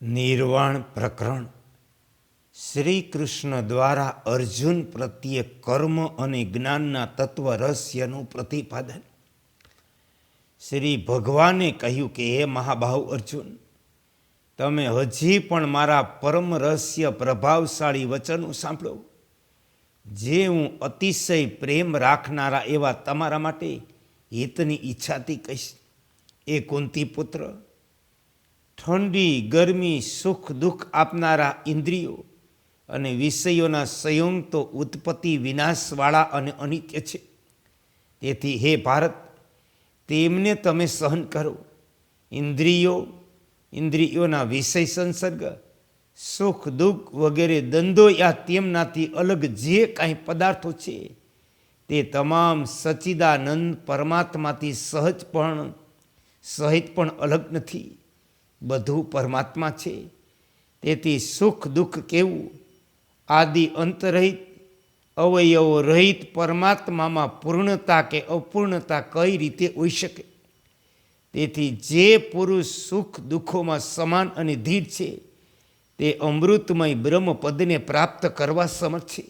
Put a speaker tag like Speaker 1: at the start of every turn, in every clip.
Speaker 1: નિર્વાણ પ્રકરણ શ્રી કૃષ્ણ દ્વારા અર્જુન પ્રત્યે કર્મ અને જ્ઞાનના તત્વ રહસ્યનું પ્રતિપાદન. શ્રી ભગવાને કહ્યું કે હે મહાબાહુ અર્જુન, તમે હજી પણ મારા પરમ રહસ્ય પ્રભાવશાળી વચનો સાંભળો, જે હું અતિશય પ્રેમ રાખનારા એવા તમારા માટે હિતની ઈચ્છાથી કહીશ. એ કુંતી પુત્ર, ઠંડી ગરમી સુખ દુઃખ આપનારા ઇન્દ્રિયો અને વિષયોના સંયોગ તો ઉત્પત્તિ વિનાશવાળા અને અનિત્ય છે. તેથી હે ભારત, તેમને તમે સહન કરો. ઇન્દ્રિયોના વિષય સંસર્ગ, સુખ દુઃખ વગેરે દ્વંદ્વો તેમનાથી અલગ જે કાંઈ પદાર્થો છે તે તમામ સચ્ચિદાનંદ પરમાત્માથી સહિત પણ અલગ નથી. બધું પરમાત્મા છે. તેથી સુખ દુઃખ કેવું, આદિ અંતરહિત અવયવો રહિત પરમાત્મામાં પૂર્ણતા કે અપૂર્ણતા કઈ રીતે હોઈ શકે? તેથી જે પુરુષ સુખ દુઃખોમાં સમાન અને ધીર છે તે અમૃતમય બ્રહ્મપદને પ્રાપ્ત કરવા સમર્થ છે.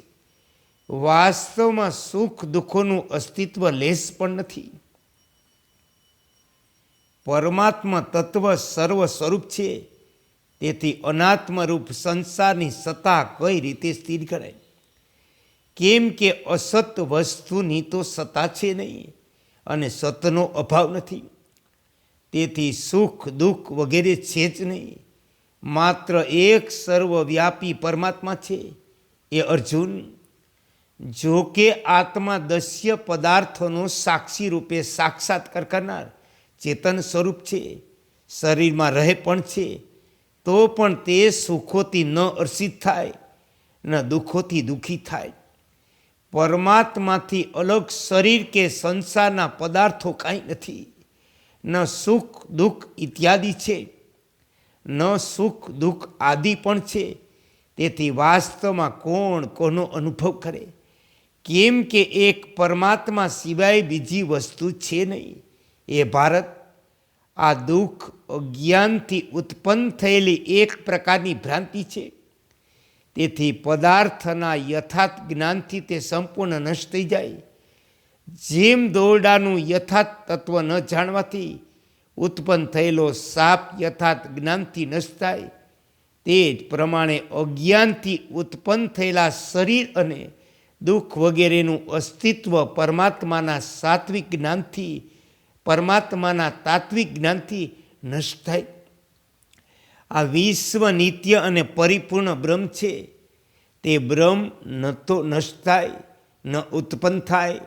Speaker 1: વાસ્તવમાં સુખ દુઃખોનું અસ્તિત્વ લેશ પણ નથી. પરમાત્મા તત્વ સર્વ સ્વરૂપ છે. તેથી અનાત્મરૂપ સંસારની સત્તા કઈ રીતે સ્થિર કરાય? કેમ કે અસત વસ્તુની તો સત્તા છે નહીં અને સતનો અભાવ નથી. તેથી સુખ દુઃખ વગેરે છે જ નહીં. માત્ર એક સર્વવ્યાપી પરમાત્મા છે. એ અર્જુન, જો કે આત્મા દસ્ય પદાર્થોનો સાક્ષી રૂપે સાક્ષાત્કાર કરનાર ચેતન સ્વરૂપ છે, શરીરમાં રહે પણ છે, તો પણ તે સુખોથી ન હર્ષિત થાય, ન દુઃખોથી દુઃખી થાય. પરમાત્માથી અલગ શરીર કે સંસારના પદાર્થો કાંઈ નથી. ન સુખ દુઃખ ઇત્યાદિ છે, ન સુખ દુઃખ આદિ પણ છે. તેથી વાસ્તવમાં કોણ કોનો અનુભવ કરે? કેમ કે એક પરમાત્મા સિવાય બીજી વસ્તુ છે નહીં. એ ભારત, આ દુઃખ અજ્ઞાનથી ઉત્પન્ન થયેલી એક પ્રકારની ભ્રાંતિ છે. તેથી પદાર્થના યથાર્થ જ્ઞાનથી તે સંપૂર્ણ નષ્ટ થઈ જાય. જેમ દોરડાનું યથાર્થ તત્વ ન જાણવાથી ઉત્પન્ન થયેલો સાપ યથાર્થ જ્ઞાનથી નષ્ટ થાય, તે જ પ્રમાણે અજ્ઞાનથી ઉત્પન્ન થયેલા શરીર અને દુઃખ વગેરેનું અસ્તિત્વ પરમાત્માના તાત્વિક જ્ઞાનથી નષ્ટ થાય. આ વિશ્વ નિત્ય અને પરિપૂર્ણ બ્રહ્મ છે. તે બ્રહ્મ ન તો નષ્ટ થાય ન ઉત્પન્ન થાય.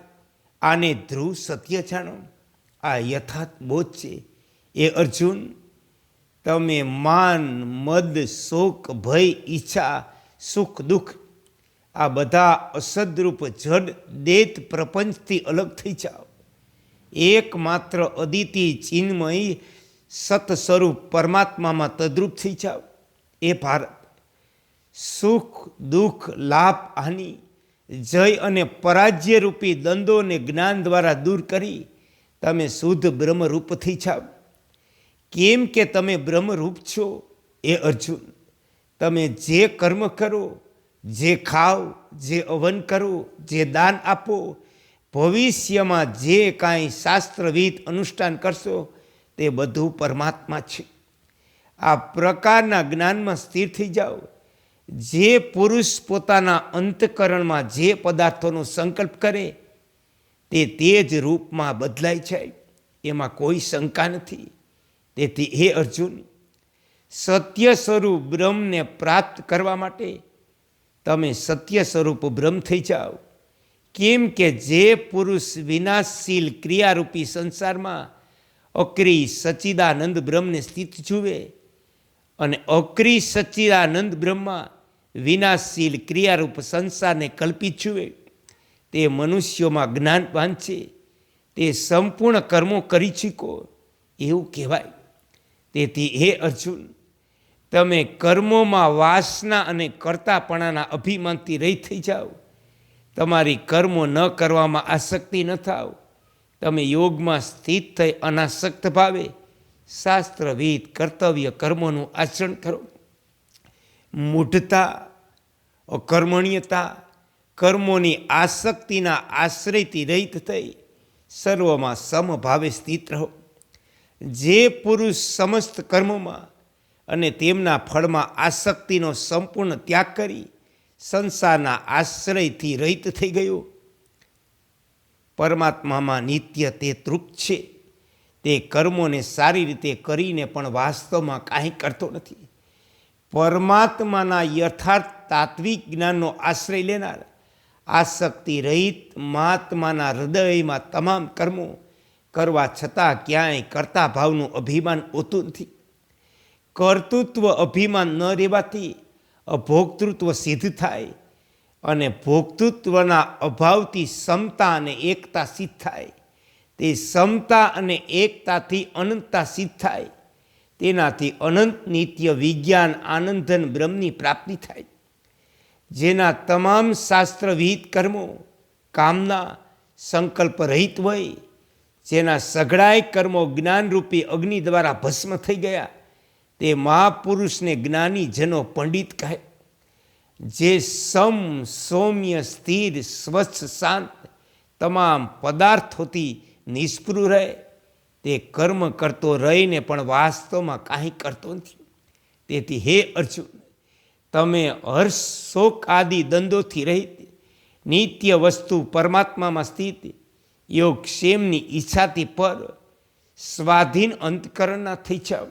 Speaker 1: આને ધ્રુવ સત્ય જાણો. આ યથાર્થ બોધ છે. એ અર્જુન, તમે માન મદ શોક ભય ઈચ્છા સુખ દુઃખ આ બધા અસદરૂપ જડ દેત પ્રપંચથી અલગ થઈ જાઓ. એકમાત્ર અદિતિ ચિન્મય સત સ્વરૂપ પરમાત્મામાં તદ્રુપ થઈ જાઓ. એ ભારત, સુખ દુઃખ લાભ હાનિ જય અને પરાજય રૂપી દ્વંદ્વોને જ્ઞાન દ્વારા દૂર કરી તમે શુદ્ધ બ્રહ્મરૂપ થઈ જાઓ. કેમ કે તમે બ્રહ્મરૂપ છો. એ અર્જુન, તમે જે કર્મ કરો, જે ખાઓ, જે હવન કરો, જે દાન આપો, ભવિષ્યમાં જે કાંઈ શાસ્ત્રવિદ અનુષ્ઠાન કરશો તે બધું પરમાત્મા છે. આ પ્રકારના જ્ઞાનમાં સ્થિર થઈ જાઓ. જે પુરુષ પોતાના અંતઃકરણમાં જે પદાર્થોનો સંકલ્પ કરે તે જ રૂપમાં બદલાય જાય, એમાં કોઈ શંકા નથી. તેથી હે અર્જુન, સત્ય સ્વરૂપ બ્રહ્મને પ્રાપ્ત કરવા માટે તમે સત્ય સ્વરૂપ બ્રહ્મ થઈ જાઓ. કેમ કે જે પુરુષ વિનાશશીલ ક્રિયારૂપી સંસારમાં અક્રિય સચ્ચિદાનંદ બ્રહ્મને સ્થિત જુએ અને અક્રિય સચ્ચિદાનંદ બ્રહ્મમાં વિનાશશીલ ક્રિયારૂપ સંસારને કલ્પિત જુએ, તે મનુષ્યોમાં જ્ઞાન વાંચે, તે સંપૂર્ણ કર્મો કરી ચૂકો એવું કહેવાય. તેથી હે અર્જુન, તમે કર્મોમાં વાસના અને કર્તાપણાના અભિમાનથી રહિત થઈ જાઓ. તમારી કર્મો ન કરવામાં આસક્તિ ન થાવ. તમે યોગમાં સ્થિત થઈ અનાસક્ત ભાવે શાસ્ત્રવિધ કર્તવ્ય કર્મોનું આચરણ કરો. મૂઢતા, અકર્મણ્યતા, કર્મોની આસક્તિના આશ્રયથી રહિત થઈ સર્વમાં સમભાવે સ્થિત રહો. જે પુરુષ સમસ્ત કર્મોમાં અને તેમના ફળમાં આસક્તિનો સંપૂર્ણ ત્યાગ કરી સંસારના આશ્રયથી રહિત થઈ ગયો, પરમાત્મામાં નિત્ય તે તૃપ્ત છે. તે કર્મોને સારી રીતે કરીને પણ વાસ્તવમાં કાંઈ કરતો નથી. પરમાત્માના યથાર્થ તાત્વિક જ્ઞાનનો આશ્રય લેનાર આસક્તિ રહિત મહાત્માના હૃદયમાં તમામ કર્મો કરવા છતાં ક્યાંય કર્તા ભાવનું અભિમાન હોતું નથી. કર્તૃત્વ અભિમાન ન રહેવાથી અભોક્તૃત્વ સિદ્ધ થાય અને ભોક્તૃત્વના અભાવથી સમતા અને એકતા સિદ્ધ થાય. તે સમતા અને એકતાથી અનંતતા સિદ્ધ થાય. તેનાથી અનંત નિત્ય વિજ્ઞાન આનંદન બ્રહ્મની પ્રાપ્તિ થાય. જેના તમામ શાસ્ત્રવિહિત કર્મો કામના સંકલ્પ રહિત હોય, જેના સઘળાય કર્મો જ્ઞાનરૂપી અગ્નિ દ્વારા ભસ્મ થઈ ગયા, તે મહાપુરુષને જ્ઞાની જનો પંડિત કહે. જે સમ, સૌમ્ય, સ્થિર, સ્વચ્છ, શાંત, તમામ પદાર્થોથી નિષ્પૃહ રહે, તે કર્મ કરતો રહીને પણ વાસ્તવમાં કાંઈ કરતો નથી. તેથી હે અર્જુન, તમે હર્ષ, શોક આદિ દંડોથી રહિત નિત્ય વસ્તુ પરમાત્મામાં સ્થિત યોગક્ષેમની ઈચ્છાથી પર સ્વાધીન અંતકરણના થઈ જાઓ.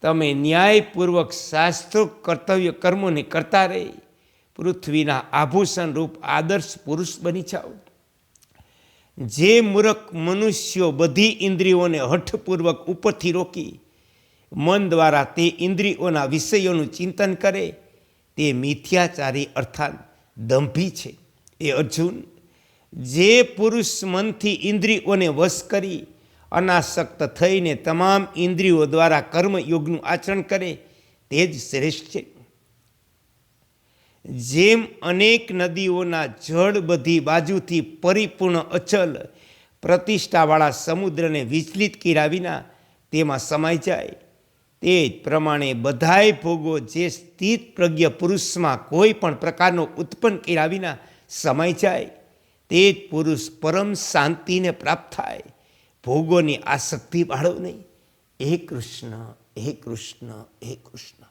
Speaker 1: તમે ન્યાયપૂર્વક શાસ્ત્રો કર્તવ્ય કર્મોને કરતા રહી પૃથ્વીના આભૂષણ રૂપ આદર્શ પુરુષ બની જાઓ. જે મૂર્ખ મનુષ્યો બધી ઇન્દ્રિયોને હઠપૂર્વક ઉપરથી રોકી મન દ્વારા તે ઇન્દ્રિયોના વિષયોનું ચિંતન કરે, તે મિથ્યાચારી અર્થાત દંભી છે. એ અર્જુન, જે પુરુષ મનથી ઇન્દ્રિયોને વશ કરી અનાસક્ત થઈને તમામ ઇન્દ્રિયો દ્વારા કર્મયોગનું આચરણ કરે, તે જ શ્રેષ્ઠ છે. જેમ અનેક નદીઓના જળ બધી બાજુથી પરિપૂર્ણ અચલ પ્રતિષ્ઠાવાળા સમુદ્રને વિચલિત કર્યા વિના તેમાં સમાઈ જાય, તે જ પ્રમાણે બધાય ભોગો જે સ્થિત પ્રજ્ઞ પુરુષમાં કોઈ પણ પ્રકારનો ઉત્પન્ન કર્યા વિના સમાઈ જાય, તે જ પુરુષ પરમ શાંતિને પ્રાપ્ત થાય. ભોગોની આસક્તિ બાળો નહીં. હે કૃષ્ણ, હે કૃષ્ણ, હે કૃષ્ણ.